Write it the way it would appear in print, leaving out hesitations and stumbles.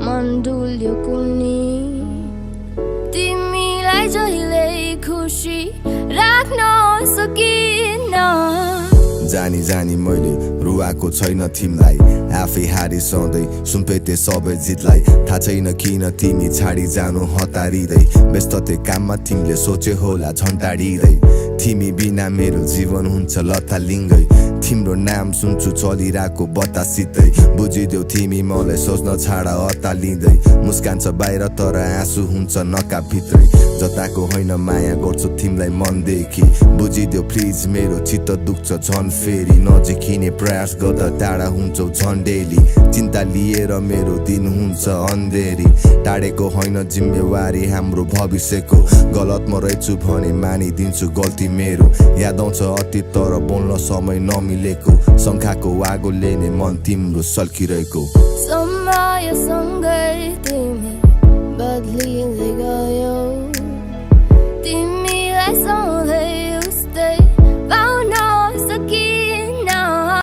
मन डुल्यो कुनी तिमीलाई जहिले खुसी राख्न सकिन जानी जानी मैले रुवाको छैन तिमीलाई आफै हारी सधैँ सुम्पेते सबै जितलाई थाहा छैन किन तिमी छाडी जानु हतारिँदै व्यस्तते काममा तिमीले सोचे होला झन्टाडिँदै तिमी बिना मेरो जीवन हुन्छ लथालिङ्गै तिम्रो नाम सुन्छु चलिरहेको बतासितै बुझिदेऊ तिमी मलाई सोच्न छाडा अतालिँदै मुस्कान छ बाहिर तर आँसु हुन्छ नकाबभित्रै जताको होइन माया गर्छु तिमीलाई मनदेखि बुझिदेऊ प्लिज मेरो चित्त दुख्छ झन् फेरि नजिकिने प्रयास गर्दा टाढा हुन्छौ झन् डेली चिन्ता लिएर मेरो दिन हुन्छ अन्धेरी टाढेको होइन जिम्मेवारी हाम्रो भविष्यको गलतमा रहेछु भने मानिदिन्छु गल्ती मेरो याद आउँछ अतीत तर बोल्न समय नमिलेको शङ्खाको आगोले नै मन तिम्रो सल्किरहेको समयसँगै तिमी बदलिँदै